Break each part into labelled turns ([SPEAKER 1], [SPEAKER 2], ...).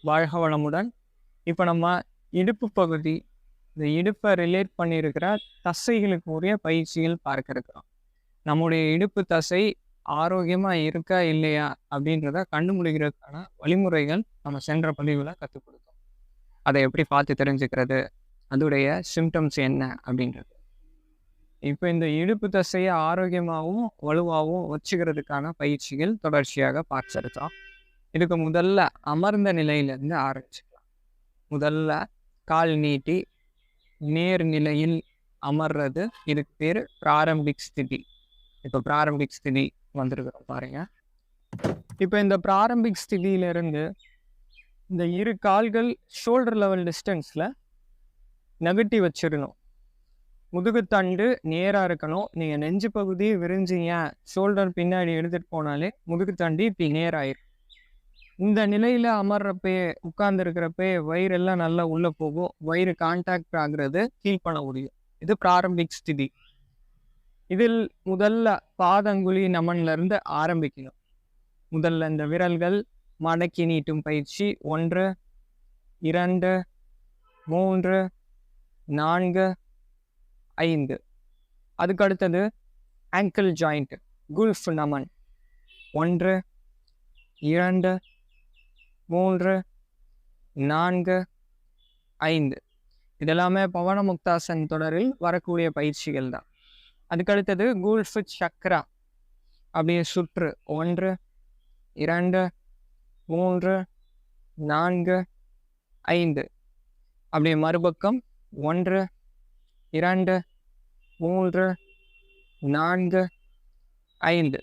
[SPEAKER 1] வாழ்க வளமுடன். இப்போ நம்ம இடுப்பு பகுதி, இந்த இடுப்பை ரிலேட் பண்ணியிருக்கிற தசைகளுக்கு உரிய பயிற்சிகள் பார்க்க இருக்கிறோம். நம்முடைய இடுப்பு தசை ஆரோக்கியமா இருக்கா இல்லையா அப்படின்றத கண்டுபிடிக்கிறதுக்கான வழிமுறைகள் நம்ம சென்ற பதிவில் கற்றுக் கொடுத்தோம். அதை எப்படி பார்த்து தெரிஞ்சுக்கிறது, அதோடைய சிம்டம்ஸ் என்ன அப்படின்றது. இப்போ இந்த இடுப்பு தசையை ஆரோக்கியமாகவும் வலுவாகவும் வச்சுக்கிறதுக்கான பயிற்சிகள் தொடர்ச்சியாக பார்த்துருக்கோம். இதுக்கு முதல்ல அமர்ந்த நிலையிலிருந்து ஆரம்பிச்சுக்கலாம். முதல்ல கால் நீட்டி நேர் நிலையில் அமர்றது, இதுக்கு பேர் பிராரம்பிக் ஸ்திதி. இப்போ பிராரம்பிக் ஸ்திதி வந்திருக்கிறோம் பாருங்க. இப்போ இந்த பிராரம்பிக் ஸ்திதியிலிருந்து இந்த இரு கால்கள் ஷோல்டர் லெவல் டிஸ்டன்ஸில் நகட்டி வச்சிடணும். முதுகுத்தண்டு நேராக இருக்கணும். நீங்கள் நெஞ்சு பகுதி விரிஞ்சிங்க, ஷோல்டர் பின்னாடி எடுத்துகிட்டு போனாலே முதுகுத்தண்டு இப்படி நேராயிரும். இந்த நிலையில் அமர்றப்பே உட்கார்ந்துருக்கிறப்பே வயிறெல்லாம் நல்லா உள்ளே போகும். வயிறு கான்டாக்ட் ஆகுறது ஃபீல் பண்ண முடியும். இது பிராரம்பிக் ஸ்திதி. இதில் முதல்ல பாதங்குழி நமன்லேருந்து ஆரம்பிக்கணும். முதல்ல இந்த விரல்கள் மடக்கி நீட்டும் பயிற்சி. 1 2 3 4 5. அதுக்கு அடுத்தது ஆங்கிள் ஜாயிண்ட் குல்ஃப் நமன். 1 2 3 4 5. இதெல்லாமே பவன முக்தாசன் தொடரில் வரக்கூடிய பயிற்சிகள் தான். அதுக்கடுத்தது குல்ஃப் சக்ரா, அப்படியே சுற்று. 1 2 3 4 5. அப்படியே மறுபக்கம் 1 2 3 4 5.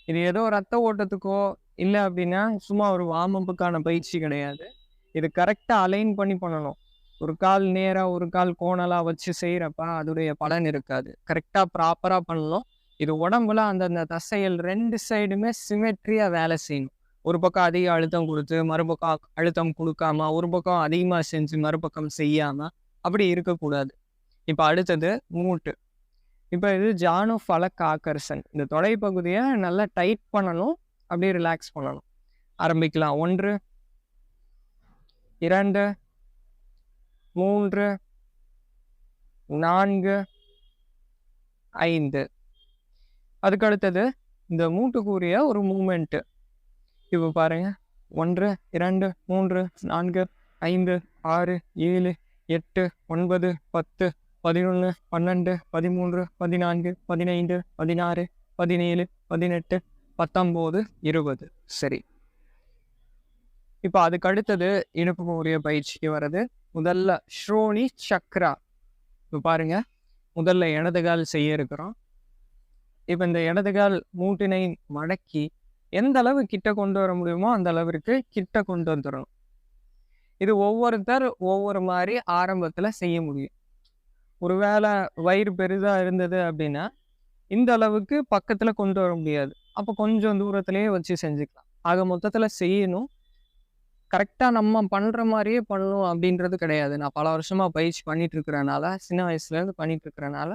[SPEAKER 1] இது ஏதோ ரத்த ஓட்டத்துக்கோ இல்லை அப்படின்னா சும்மா ஒரு வார்மப்புக்கான பயிற்சி கிடையாது. இது கரெக்டாக அலைன் பண்ணி பண்ணணும். ஒரு கால் நேராக ஒரு கால் கோணலாக வச்சு செய்கிறப்ப அதோடைய பலன் இருக்காது. கரெக்டாக ப்ராப்பராக பண்ணணும். இது உடம்புல அந்தந்த தசைகள் 2 சைடுமே சிமெட்ரியாக வேலை செய்யணும். ஒரு பக்கம் அதிக அழுத்தம் கொடுத்து மறுபக்கம் அழுத்தம் கொடுக்காம, ஒரு பக்கம் அதிகமாக செஞ்சு மறுபக்கம் செய்யாமல் அப்படி இருக்கக்கூடாது. இப்போ அடுத்தது மூட்டு. இப்போ இது ஜானு ஃபலக் ஆக்கர்ஷன். இந்த தொடை பகுதியை நல்லா டைட் பண்ணணும், அப்படியே ரிலாக்ஸ் பண்ணணும். ஆரம்பிக்கலாம். 1 2 3 4 5. அதுக்கு அடுத்தது இந்த மூட்டுக்குரிய ஒரு மூமெண்ட்டு. இப்போ பாருங்க. 1 2 3 4 5 6 7 8 9 10 11 12 13 14 15 16 17 18 19 20. சரி, இப்போ அதுக்கு அடுத்தது இடுப்பு உரிய பயிற்சிக்கு வர்றது. முதல்ல ஸ்ரோனி சக்ரா. இப்போ பாருங்க, முதல்ல இடதுகால் செய்ய இருக்கிறோம். இப்போ இந்த இடதுகால் மூட்டினை மடக்கி எந்த அளவு கிட்ட கொண்டு வர முடியுமோ அந்த அளவிற்கு கிட்ட கொண்டு வந்துடணும். இது ஒவ்வொருத்தர் ஒவ்வொரு மாதிரி ஆரம்பத்தில் செய்ய முடியும். ஒருவேளை வயிறு பெரிதாக இருந்தது அப்படின்னா இந்த அளவுக்கு பக்கத்தில் கொண்டு வர முடியாது. அப்போ கொஞ்சம் தூரத்திலேயே வச்சு செஞ்சுக்கலாம். ஆக மொத்தத்தில் செய்யணும். கரெக்டாக நம்ம பண்ணுற மாதிரியே பண்ணணும் அப்படின்றது கிடையாது. நான் பல வருஷமாக பயிற்சி பண்ணிட்டு இருக்கிறனால, சின்ன வயசுலேருந்து பண்ணிட்டு இருக்கிறனால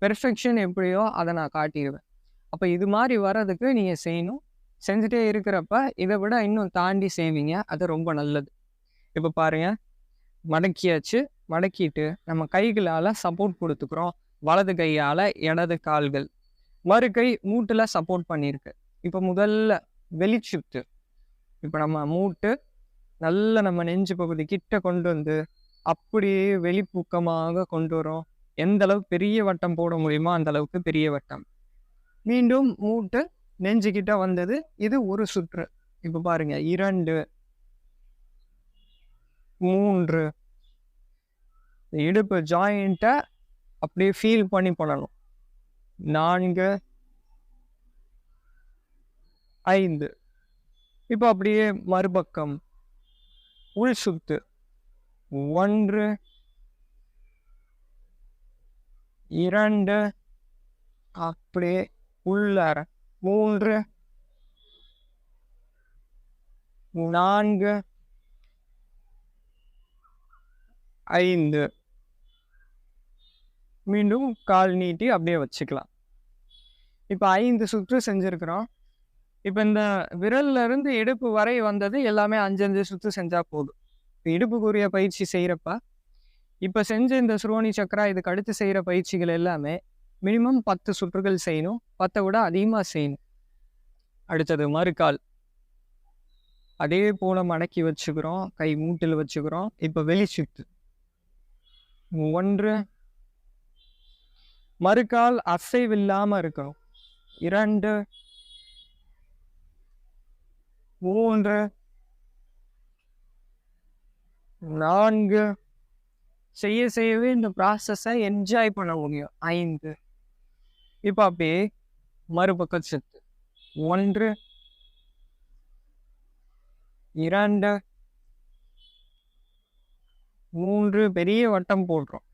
[SPEAKER 1] பெர்ஃபெக்ஷன் எப்படியோ அதை நான் காட்டிடுவேன். அப்போ இது மாதிரி வர்றதுக்கு நீங்கள் செய்யணும். செஞ்சுட்டே இருக்கிறப்ப இதை விட இன்னும் தாண்டி செய்வீங்க. அது ரொம்ப நல்லது. இப்போ பாருங்க, மடக்கியாச்சு. மடக்கிட்டு நம்ம கைகளால் சப்போர்ட் கொடுத்துக்கிறோம். வலது கையால் இடது கால்கள், மறு கை மூட்டில் சப்போர்ட் பண்ணியிருக்கு. இப்போ முதல்ல வெளிச்சுத்து. இப்போ நம்ம மூட்டு நல்ல நம்ம நெஞ்சு பகுதி கிட்ட கொண்டு வந்து அப்படியே வெளிப்பூக்கமாக கொண்டு வரோம். எந்த அளவுக்கு பெரிய வட்டம் போட முடியுமோ அந்த அளவுக்கு பெரிய வட்டம். மீண்டும் மூட்டு நெஞ்சு கிட்ட வந்தது. இது ஒரு சுற்று. இப்போ பாருங்க, 2 3. இடுப்பு ஜாயிண்ட்டை அப்படியே ஃபீல் பண்ணி பண்ணணும். 4 5. இப்போ அப்படியே மறுபக்கம் உள் சுத்து. 1 2 அப்படியே உள்ளார 3 4 5. மீண்டும் கால் நீட்டி அப்படியே வச்சுக்கலாம். இப்போ 5 சுற்று செஞ்சுருக்கிறோம். இப்போ இந்த விரல்ல இருந்து இடுப்பு வரை வந்தது எல்லாமே 5 சுத்து செஞ்சா போதும். இப்ப இடுப்புக்குரிய பயிற்சி செய்யறப்ப, இப்ப செஞ்ச இந்த சுரோனி சக்ரா இதுக்கு அடுத்து செய்யற பயிற்சிகள் எல்லாமே மினிமம் 10 சுற்றுகள் செய்யணும். 10 விட அதிகமா செய்யணும். அடுத்தது மறுகால். அதே போல மடக்கி வச்சுக்கிறோம். கை மூட்டில் வச்சுக்கிறோம். இப்ப வெளி சுத்து. 1 மறுகால் அசைவில்லாம இருக்கணும். 2 3 4 செய்ய செய்யவே இந்த ப்ராசஸை என்ஜாய் பண்ண முடியும். 5 இப்போ அப்படியே மறுபக்கம் சுத்து. 1 2 3 பெரிய வட்டம் போடுறோம்.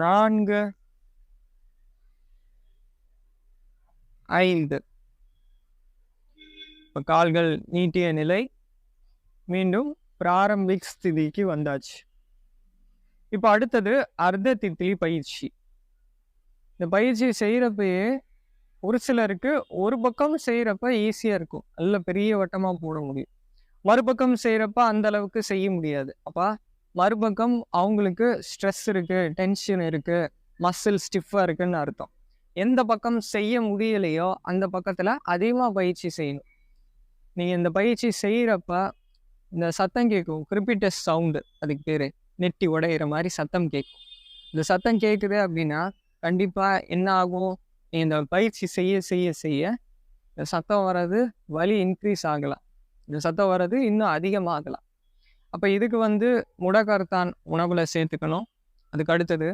[SPEAKER 1] 4 5 இப்போ கால்கள் நீட்டிய நிலை. மீண்டும் பிராரம்பிக் ஸ்திதிக்கு வந்தாச்சு. இப்போ அடுத்தது அர்த்த தித்திலி பயிற்சி. இந்த பயிற்சி செய்யறப்பயே ஒரு சிலருக்கு ஒரு பக்கம் செய்யறப்ப ஈஸியா இருக்கும். நல்ல பெரிய வட்டமா போட முடியும். மறுபக்கம் செய்யறப்ப அந்த அளவுக்கு செய்ய முடியாது. அப்ப மறுபக்கம் அவங்களுக்கு ஸ்ட்ரெஸ் இருக்கு, டென்ஷன் இருக்கு, மசில் ஸ்டிஃபா இருக்குன்னு அர்த்தம். எந்த பக்கம் செய்ய முடியலையோ அந்த பக்கத்துல அதிகமா பயிற்சி செய்யணும். நீங்க இந்த பயிற்சி செய்யறப்ப இந்த சத்தம் கேட்கும், கிரிப்பிட்டஸ் சவுண்டு, அதுக்கு பேரு நெட்டி உடையிற மாதிரி சத்தம் கேட்கும். இந்த சத்தம் கேட்குது அப்படின்னா கண்டிப்பா என்ன ஆகும், இந்த பயிற்சி செய்ய செய்ய செய்ய இந்த சத்தம் வர்றது வலி இன்க்ரீஸ் ஆகலாம். இந்த சத்தம் வர்றது இன்னும் அதிகமாகலாம். அப்போ இதுக்கு முடக்கர்த்தான் உணவுல சேர்த்துக்கணும். அதுக்கு அடுத்தது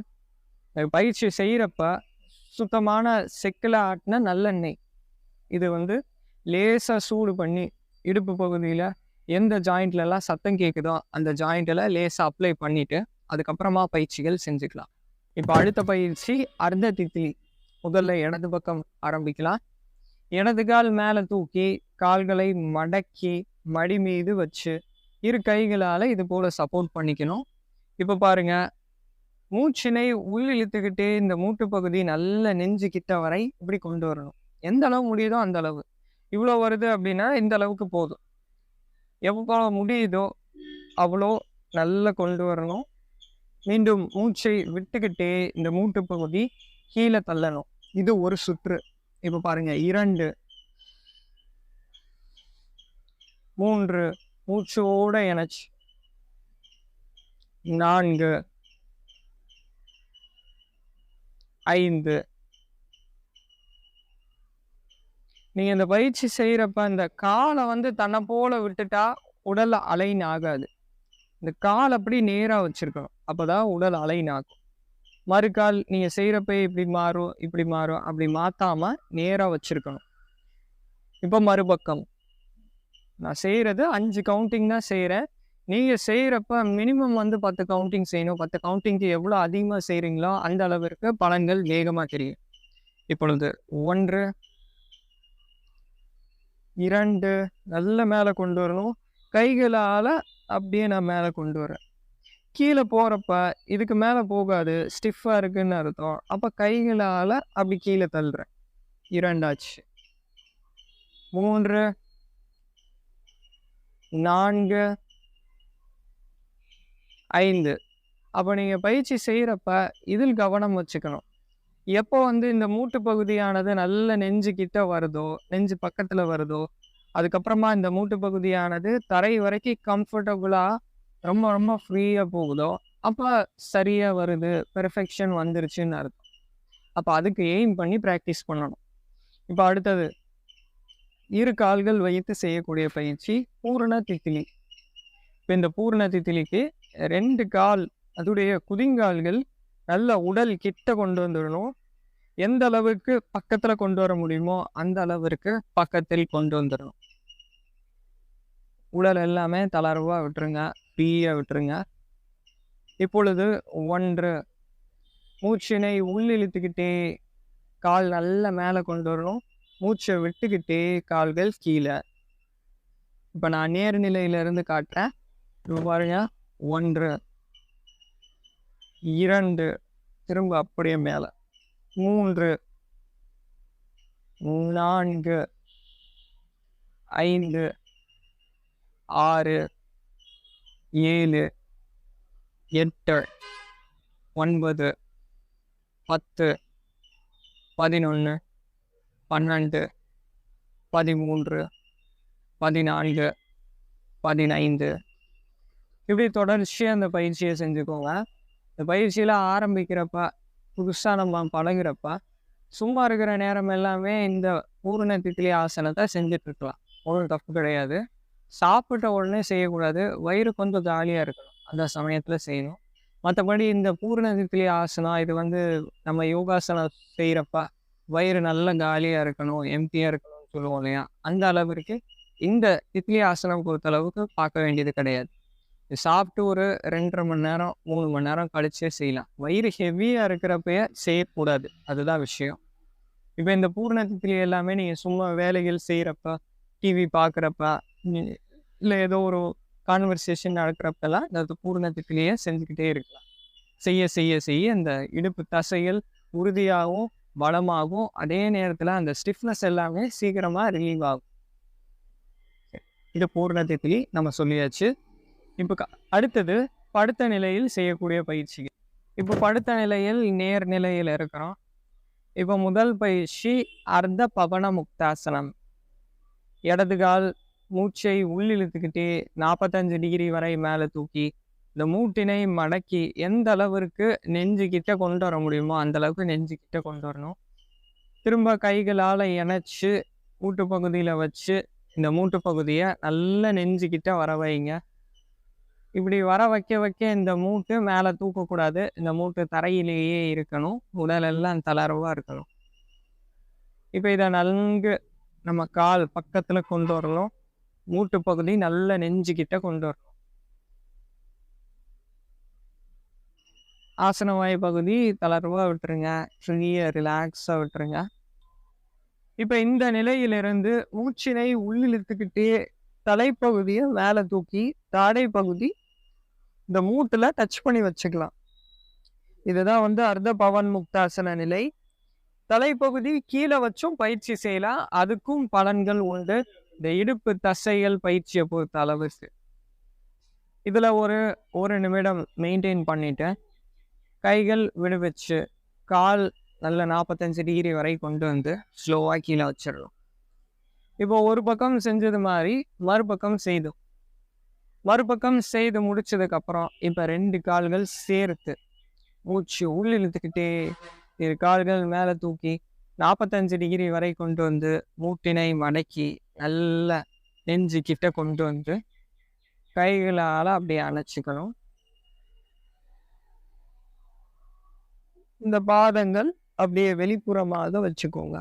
[SPEAKER 1] பயிற்சி செய்கிறப்ப சுத்தமான செக்கில் ஆட்டின நல்லெண்ணெய் இது லேசாக சூடு பண்ணி இடுப்பு பகுதியில் எந்த ஜாயிண்ட்லலாம் சத்தம் கேட்குதோ அந்த ஜாயிண்டில் லேசாக அப்ளை பண்ணிவிட்டு அதுக்கப்புறமா பயிற்சிகள் செஞ்சுக்கலாம். இப்போ அடுத்த பயிற்சி அர்த்த தித்திலி. முதல்ல இடது பக்கம் ஆரம்பிக்கலாம். இடது கால் மேலே தூக்கி கால்களை மடக்கி மடி மீது வச்சு இரு கைகளால் இது போல் சப்போர்ட் பண்ணிக்கணும். இப்போ பாருங்க, மூச்சினை உள் இழுத்துக்கிட்டே இந்த மூட்டு பகுதி நல்ல நெஞ்சு கிட்ட வரை இப்படி கொண்டு வரணும். எந்த அளவு முடியுதோ அந்த அளவு. இவ்வளோ வருது அப்படின்னா இந்த அளவுக்கு போதும். எவ்வளோ முடியுதோ அவ்வளோ நல்லா கொண்டு வரணும். மீண்டும் மூச்சை விட்டுக்கிட்டே இந்த மூட்டு பகுதி கீழே தள்ளணும். இது ஒரு சுற்று. இப்போ பாருங்க, 2 3 மூச்சோட இணைச்சு, 4 5. நீங்க இந்த பயிற்சி செய்யறப்ப இந்த காலை தன்னை போல விட்டுட்டா உடல் அலைன் ஆகாது. இந்த கால் அப்படி நேரா வச்சிருக்கணும். அப்பதான் உடல் அலைன் ஆகும். மறுகால் நீங்க செய்யறப்ப இப்படி மாறும் இப்படி மாறும், அப்படி மாத்தாம நேரா வச்சிருக்கணும். இப்போ மறுபக்கம் நான் செய்யறது 5 கவுண்டிங் தான் செய்யறேன். நீங்க செய்யறப்ப மினிமம் 10 கவுண்டிங் செய்யணும். 10 கவுண்டிங்க்கு எவ்வளோ அதிகமாக செய்யறீங்களோ அந்த அளவிற்கு பலன்கள் வேகமாக தெரியும். இப்பொழுது 1 2 நல்ல மேலே கொண்டு வரணும். கைகளால் அப்படியே நான் மேலே கொண்டு வரேன். கீழே போகிறப்ப இதுக்கு மேலே போகாது, ஸ்டிஃபாக இருக்குன்னு அர்த்தம். அப்போ கைகளால் அப்படி கீழே தள்ளுறேன். 2 ஆச்சு. 3 4 5. அப்போ நீங்கள் பயிற்சி செய்கிறப்ப இதில் கவனம் வச்சுக்கணும். எப்போ இந்த மூட்டு பகுதியானது நல்ல நெஞ்சு கிட்ட வருதோ, நெஞ்சு பக்கத்தில் வருதோ, அதுக்கப்புறமா இந்த மூட்டு பகுதியானது தரை வரைக்கும் கம்ஃபர்டபுளாக ரொம்ப ரொம்ப ஃப்ரீயாக போகுதோ, அப்போ சரியாக வருது, பெர்ஃபெக்ஷன் வந்துருச்சுன்னு அர்த்தம். அப்போ அதுக்கு எய்ம் பண்ணி ப்ராக்டிஸ் பண்ணணும். இப்போ அடுத்தது இரு கால்கள் வைத்து செய்யக்கூடிய பயிற்சி பூரண தித்திலி. இப்போ இந்த பூரண தித்திலிக்கு 2 கால், அதுடைய குதிங்கால்கள் நல்ல உடல் கிட்ட கொண்டு வந்துடணும். எந்த அளவுக்கு பக்கத்தில் கொண்டு வர முடியுமோ அந்த அளவிற்கு பக்கத்தில் கொண்டு வந்துடணும். உடல் எல்லாமே தளர்வாக விட்டுருங்க, ஃப்ரீயாக விட்டுருங்க. இப்பொழுது 1 மூச்சினை உள் இழுத்துக்கிட்டே கால் நல்ல மேலே கொண்டு வரணும். மூச்சை விட்டுக்கிட்டே கால்கள் கீழே. இப்போ நான் நேர்நிலையிலிருந்து காட்டுறேன். இப்போ பாருங்க, 1 2 திரும்ப அப்படியே மேலே, 3 4 5, 6, 7, 8, 9, 10, 11, 12, 13, 14, 15 இப்படி தொடர்ச்சியாக அந்த பயிற்சியை செஞ்சுக்கோங்க. இந்த பயிற்சியில் ஆரம்பிக்கிறப்ப புதுசாக நம்ம பழகிறப்ப சும்மா இருக்கிற நேரம் எல்லாமே இந்த பூரண தித்திலி ஆசனத்தை செஞ்சிட்ருக்கலாம். ஒன்றும் தப்பு கிடையாது. சாப்பிட்ட உடனே செய்யக்கூடாது. வயிறு கொஞ்சம் ஜாலியாக இருக்கணும், அந்த சமயத்தில் செய்யணும். மற்றபடி இந்த பூரண தித்திலி ஆசனம் இது நம்ம யோகாசனம் செய்கிறப்ப வயிறு நல்ல காலியாக இருக்கணும், எம்டியாக இருக்கணும்னு சொல்லுவோம் இல்லையா, அந்த அளவிற்கு இந்த தித்திலி ஆசனம் பொறுத்தளவுக்கு பார்க்க வேண்டியது கிடையாது. சாப்பிட்டு ஒரு 2.5 மணி நேரம் 3 மணி நேரம் கழிச்சே செய்யலாம். வயிறு ஹெவியாக இருக்கிறப்பயே செய்யக்கூடாது, அதுதான் விஷயம். இப்போ இந்த பூரண தித்திலி எல்லாமே நீங்கள் சும்மா வேலைகள் செய்கிறப்ப, டிவி பார்க்குறப்ப, இல்லை ஏதோ ஒரு கான்வர்சேஷன் நடக்கிறப்பெல்லாம் இந்த பூரண தித்திலியை செஞ்சுக்கிட்டே இருக்கலாம். செய்ய செய்ய செய்ய இந்த இடுப்பு தசைகள் உறுதியாகவும் பலமாகும். அதே நேரத்தில் அந்த ஸ்டிஃப்னஸ் எல்லாமே சீக்கிரமாக ரிலீவ் ஆகும். இது பூரண தித்திலி நம்ம சொல்லியாச்சு. இப்போ அடுத்தது படுத்த நிலையில் செய்யக்கூடிய பயிற்சிகள். இப்போ படுத்த நிலையில் நேர் நிலையில் இருக்கிறோம். இப்போ முதல் பயிற்சி அர்த்த பவன முக்தாசனம். இடது கால் மூச்சை உள்ளிழுத்துக்கிட்டே 45 டிகிரி வரை மேலே தூக்கி இந்த மூட்டினை மடக்கி எந்த அளவிற்கு நெஞ்சுக்கிட்ட கொண்டு வர முடியுமோ அந்த அளவுக்கு நெஞ்சுக்கிட்ட கொண்டு வரணும். திரும்ப கைகளால் இணைச்சு மூட்டு பகுதியில் வச்சு இந்த மூட்டு பகுதியை நல்லா நெஞ்சுக்கிட்ட வர வைங்க. இப்படி வர வைக்க வைக்க இந்த மூட்டு மேலே தூக்கக்கூடாது. இந்த மூட்டு தரையிலேயே இருக்கணும். உடலெல்லாம் தளர்வாக இருக்கணும். இப்போ இதை நன்கு நம்ம கால் பக்கத்தில் கொண்டு வரணும். மூட்டு பகுதி நல்ல நெஞ்சுக்கிட்ட கொண்டு வரணும். ஆசனவாய் பகுதி தளர்வாக விட்டுருங்க, ஃப்ரீயாக ரிலாக்ஸாக விட்டுருங்க. இப்போ இந்த நிலையிலிருந்து மூச்சினை உள்ளிழுத்துக்கிட்டே தலைப்பகுதியை மேலே தூக்கி தாடை பகுதி இந்த மூட்டில் டச் பண்ணி வச்சுக்கலாம். இதுதான் அர்த்த பவன் முக்தாசன நிலை. தலைப்பகுதி கீழே வச்சும் பயிற்சி செய்யலாம், அதுக்கும் பலன்கள் உண்டு. இந்த இடுப்பு தசைகள் பயிற்சியை பொறுத்த அளவுக்கு இதில் ஒரு நிமிடம் மெயின்டைன் பண்ணிட்டு கைகள் விடுவிச்சு கால் நல்ல 45 டிகிரி வரை கொண்டு வந்து ஸ்லோவாக கீழே வச்சிடலாம். இப்போ ஒரு பக்கம் செஞ்சது மாதிரி மறுபக்கம் செய்து முடிச்சதுக்கப்புறம் இப்போ 2 கால்கள் சேர்த்து மூச்சு உள்ளிழுத்துக்கிட்டே 2 கால்கள் மேலே தூக்கி 45 டிகிரி வரை கொண்டு வந்து மூட்டினை மடக்கி நல்ல நெஞ்சு கிட்ட கொண்டு வந்து கைகளால் அப்படியே அணைச்சிக்கணும். இந்த பாதங்கள் அப்படியே வெளிப்புறமாக வச்சுக்கோங்க.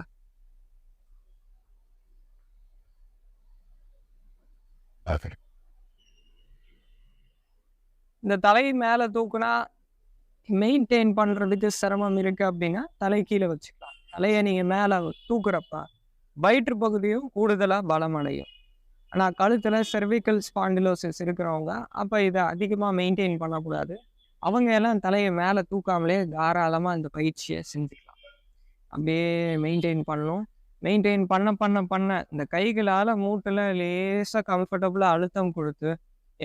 [SPEAKER 1] இந்த தலை மேலே தூக்குனா மெயின்டைன் பண்ணுறதுக்கு சிரமம் இருக்கு அப்படின்னா தலை கீழே வச்சுக்கலாம். தலையை நீங்கள் மேலே தூக்குறப்ப வயிற்று பகுதியும் கூடுதலாக பலம் அடையும். ஆனால் கழுத்தில் செர்விக்கல் ஸ்பாண்டிலோசிஸ் இருக்கிறவங்க அப்போ இதை அதிகமாக மெயின்டைன் பண்ணக்கூடாது. அவங்க எல்லாம் தலையை மேலே தூக்காமலே தாராளமாக இந்த பயிற்சியை செஞ்சுக்கலாம். அப்படியே மெயின்டைன் பண்ணணும். மெயின்டைன் பண்ண இந்த கைகளால் மூட்டில் லேசாக கம்ஃபர்டபுளாக அழுத்தம் கொடுத்து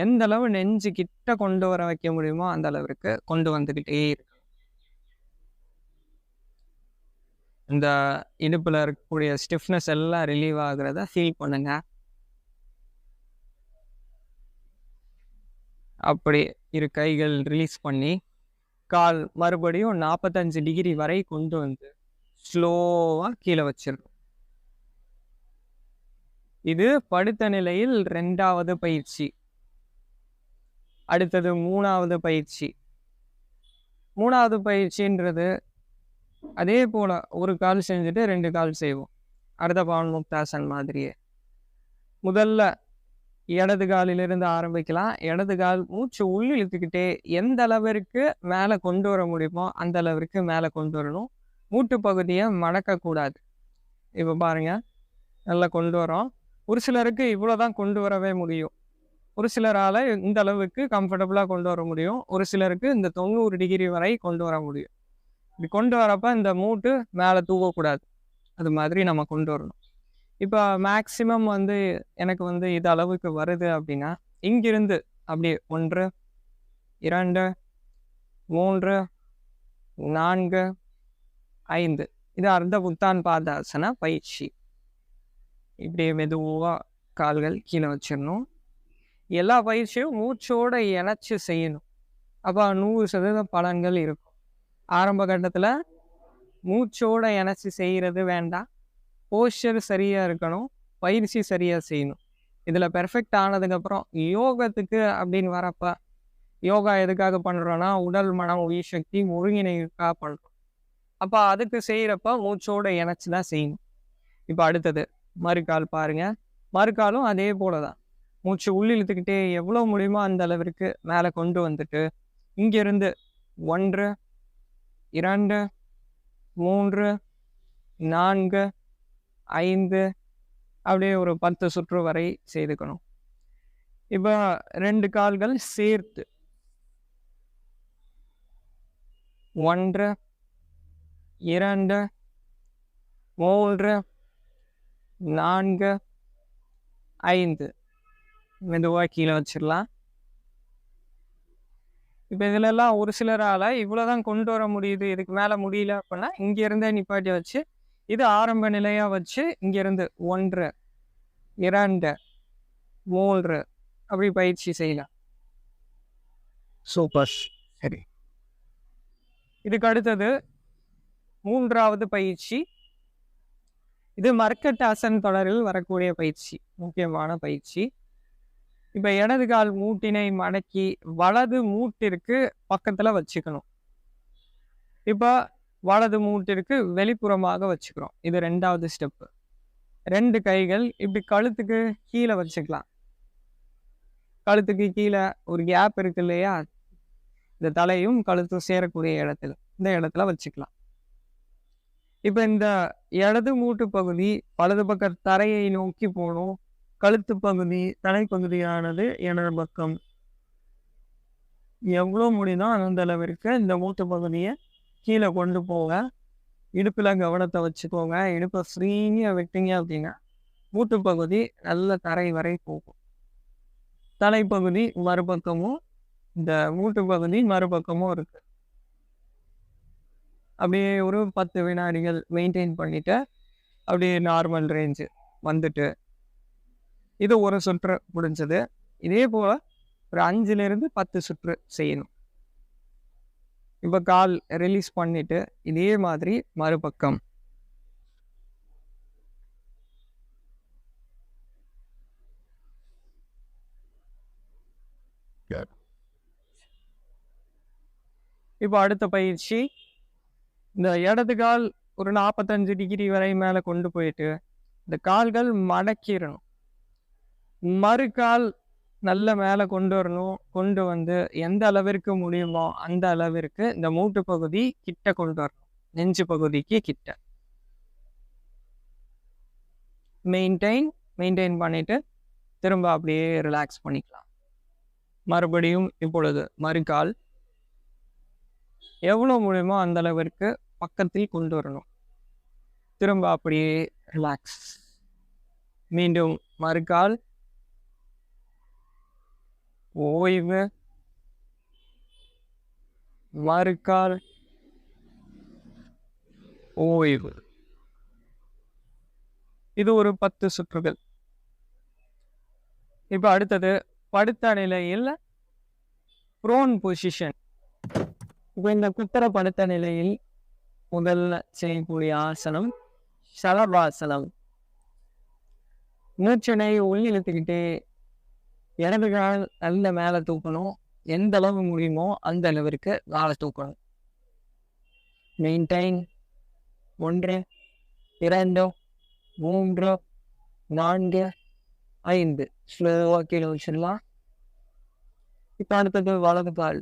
[SPEAKER 1] எந்த அளவு நெஞ்சு கிட்ட கொண்டு வர வைக்க முடியுமோ அந்த அளவிற்கு கொண்டு வந்துக்கிட்டே இருக்கு. இந்த இடுப்பில் இருக்கக்கூடிய ஸ்டிஃப்னஸ் எல்லாம் ரிலீவ் ஆகுறத ஃபீல் பண்ணுங்க. அப்படி இரு கைகள் ரிலீஸ் பண்ணி கால் மறுபடியும் 45 டிகிரி வரை கொண்டு வந்து ஸ்லோவாக கீழே வச்சிடணும். இது படுத்த நிலையில் 2வது பயிற்சி. அடுத்தது 3வது பயிற்சி. 3வது பயிற்சின்றது அதே போல் ஒரு கால் செஞ்சுட்டு 2 கால் செய்வோம். அர்த்த பவன் முக்தாசன் மாதிரியே. முதல்ல இடது காலிலிருந்து ஆரம்பிக்கலாம். இடது கால் மூச்சு உள்ளிழுத்துக்கிட்டே எந்த அளவிற்கு மேலே கொண்டு வர முடியுமோ அந்த அளவிற்கு மேலே கொண்டு வரணும். மூட்டு பகுதியை மடக்கக்கூடாது. இப்போ பாருங்கள், நல்லா கொண்டு வரோம். ஒரு சிலருக்கு இவ்வளோதான் கொண்டு வரவே முடியும். ஒரு சிலரால் இந்த அளவுக்கு கம்ஃபர்டபுளாக கொண்டு வர முடியும். ஒரு சிலருக்கு இந்த 90 டிகிரி வரை கொண்டு வர முடியும். இப்படி கொண்டு வரப்போ இந்த மூட்டு மேலே தூக்கக்கூடாது. அது மாதிரி நம்ம கொண்டு வரணும். இப்போ மேக்ஸிமம் வந்து எனக்கு வந்து இது அளவுக்கு வருது அப்படின்னா, இங்கிருந்து அப்படியே 1, 2, 3, 4, 5 இது அர்த்த புத்தான் பாதாசன பயிற்சி. இப்படியே மெதுவா கால்கள் கீழே வச்சிடணும். எல்லா பயிற்சியும் மூச்சோட இணைச்சு செய்யணும். அப்போ 100% பலன்கள் இருக்கும். ஆரம்ப கட்டத்தில் மூச்சோட இணைச்சி செய்கிறது வேண்டாம். போஸ்டர் சரியாக இருக்கணும், பயிற்சி சரியாக செய்யணும். இதில் பெர்ஃபெக்ட் ஆனதுக்கப்புறம் யோகத்துக்கு அப்படின்னு வரப்போ, யோகா எதுக்காக பண்ணுறோன்னா உடல் மனம் உயிர் சக்தி ஒருங்கிணைக்காக பண்ணுறோம். அப்போ அதுக்கு செய்கிறப்ப மூச்சோட இணைச்சி தான் செய்யணும். இப்போ அடுத்தது மறுக்கால் பாருங்க. மறுக்காலும் அதே போல தான். மூச்சு உள்ளிழுத்துக்கிட்டே எவ்வளோ முடியுமோ அந்த அளவிற்கு மேலே கொண்டு வந்துட்டு இங்கிருந்து 1, 2, 3, 4, 5 அப்படியே ஒரு 10 சுற்று வரை செய்துக்கணும். இப்போ 2 கால்கள் சேர்த்து 1, 2, 3, 4, 5 மெதுவாக கீழே வச்சிடலாம். இப்போ இதிலெல்லாம் ஒரு சிலரால் இவ்வளோதான் கொண்டு வர முடியுது, இதுக்கு மேலே முடியல அப்படின்னா இங்கேருந்தே நிப்பாட்டி வச்சு இது ஆரம்ப நிலையாக வச்சு இங்கேருந்து 1, 2, 3 அப்படி பயிற்சி செய்யலாம். சூப்பர். சரி, இதுக்கு அடுத்தது 3வது பயிற்சி. இது மர்க்கட்டாசன் தொடரில் வரக்கூடிய பயிற்சி, முக்கியமான பயிற்சி. இப்போ இடது கால் மூட்டினை மடக்கி வலது மூட்டிற்கு பக்கத்தில் வச்சுக்கணும். இப்போ வலது மூட்டிற்கு வெளிப்புறமாக வச்சுக்கிறோம். இது 2வது ஸ்டெப்பு. 2 கைகள் இப்படி கழுத்துக்கு கீழே வச்சுக்கலாம். கழுத்துக்கு கீழே ஒரு கேப் இருக்கு இல்லையா, இந்த தலையும் கழுத்தும் சேரக்கூடிய இடத்துல, இந்த இடத்துல வச்சுக்கலாம். இப்போ இந்த இடது மூட்டு பகுதி வலது பக்க தரையை நோக்கி போகணும். கழுத்து பகுதி தலைப்பகுதியானது இடது பக்கம். எவ்வளோ முடியுதோ அந்த அளவிற்கு இந்த மூட்டு பகுதியை கீழே கொண்டு போக. இடுப்பில் கவனத்தை வச்சுக்கோங்க. இடுப்பை ஃப்ரீயாக விட்டீங்க அப்படின்னா மூட்டு பகுதி நல்ல தரை வரை போகும். தலைப்பகுதி மறுபக்கமும் இந்த மூட்டு பகுதி மறுபக்கமும் இருக்கு. அப்படியே ஒரு 10 வினாடிகள் மெயின்டைன் பண்ணிட்டு அப்படியே நார்மல் ரேஞ்சு வந்துட்டு இது ஒரு சுற்று முடிஞ்சது. இதே போல் ஒரு 5லிருந்து 10 சுற்று செய்யணும். இப்போ கால் ரிலீஸ் பண்ணிட்டு இதே மாதிரி மறுபக்கம். இப்போ அடுத்த பயிற்சி, இந்த இடது கால் ஒரு 45 டிகிரி வரை மேலே கொண்டு போயிட்டு இந்த கால்கள் மடக்கிடணும். மறுகால் நல்ல மேலே கொண்டு வரணும். கொண்டு வந்து எந்த அளவிற்கு முடியுமோ அந்த அளவிற்கு இந்த மூட்டு பகுதி கிட்ட கொண்டு வரணும். நெஞ்சு பகுதிக்கு கிட்ட மெயின்டைன் பண்ணிட்டு திரும்ப அப்படியே ரிலாக்ஸ் பண்ணிக்கலாம். மறுபடியும் இப்பொழுது மறுகால் எவ்வளோ முடியுமோ அந்த அளவிற்கு பக்கத்தில் கொண்டு வரணும். திரும்ப அப்படியே ரிலாக்ஸ். மீண்டும் மறுகால் ஓய்வு, மறுகால் ஓய்வு. இது ஒரு 10 சுற்றுகள். இப்போ அடுத்தது படுத்த நிலையில் ப்ரோன் பொசிஷன். இப்போ இந்த குத்தர படுத்த நிலையில் முதல்ல செய்யக்கூடிய ஆசனம் சலபாசனம். மூச்சனை உள்ளிழுத்துக்கிட்டே இடது கால் நல்ல மேலே தூக்கணும். எந்த அளவு முடியுமோ அந்த அளவிற்கு காலை தூக்கணும். மெயின்டைன் 1, 2, 3, 4, 5 ஸ்லோவாக கீழே வச்சிடலாம். இப்போ அடுத்தது வலது கால்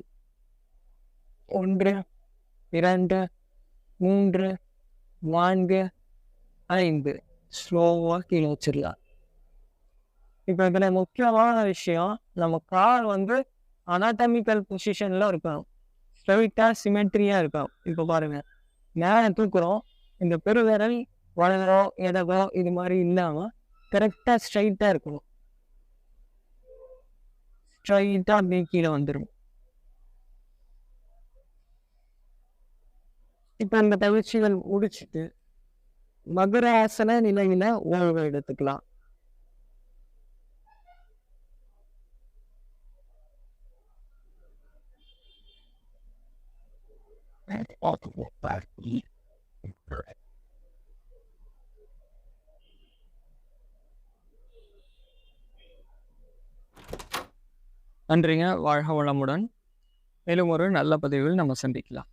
[SPEAKER 1] 1, 2, 3, 4, 5 ஸ்லோவாக கீழே வச்சிடலாம். இப்போ இதில் முக்கியமான விஷயம், நம்ம கால் வந்து அனாட்டமிக்கல் பொசிஷனில் இருக்கணும். ஸ்ட்ரெயிட்டாக சிமெட்ரியாக இருக்கணும். இப்போ பாருங்கள், மேலே தூக்குறோம். இந்த பெருவிரல் வலதோ இடதோ இது மாதிரி இல்லாமல் கரெக்டாக ஸ்ட்ரைட்டாக இருக்கணும். ஸ்ட்ரைட்டாக அப்படியே கீழே வந்துடும். இப்போ அந்த பயிற்சிகள் முடிச்சுட்டு மகராசன நிலையில ஓய்வு எடுத்துக்கலாம். நன்றிங்க. வாழ்க வளமுடன். மேலும் ஒரு நல்ல பதிவில் நம்ம சந்திக்கலாம்.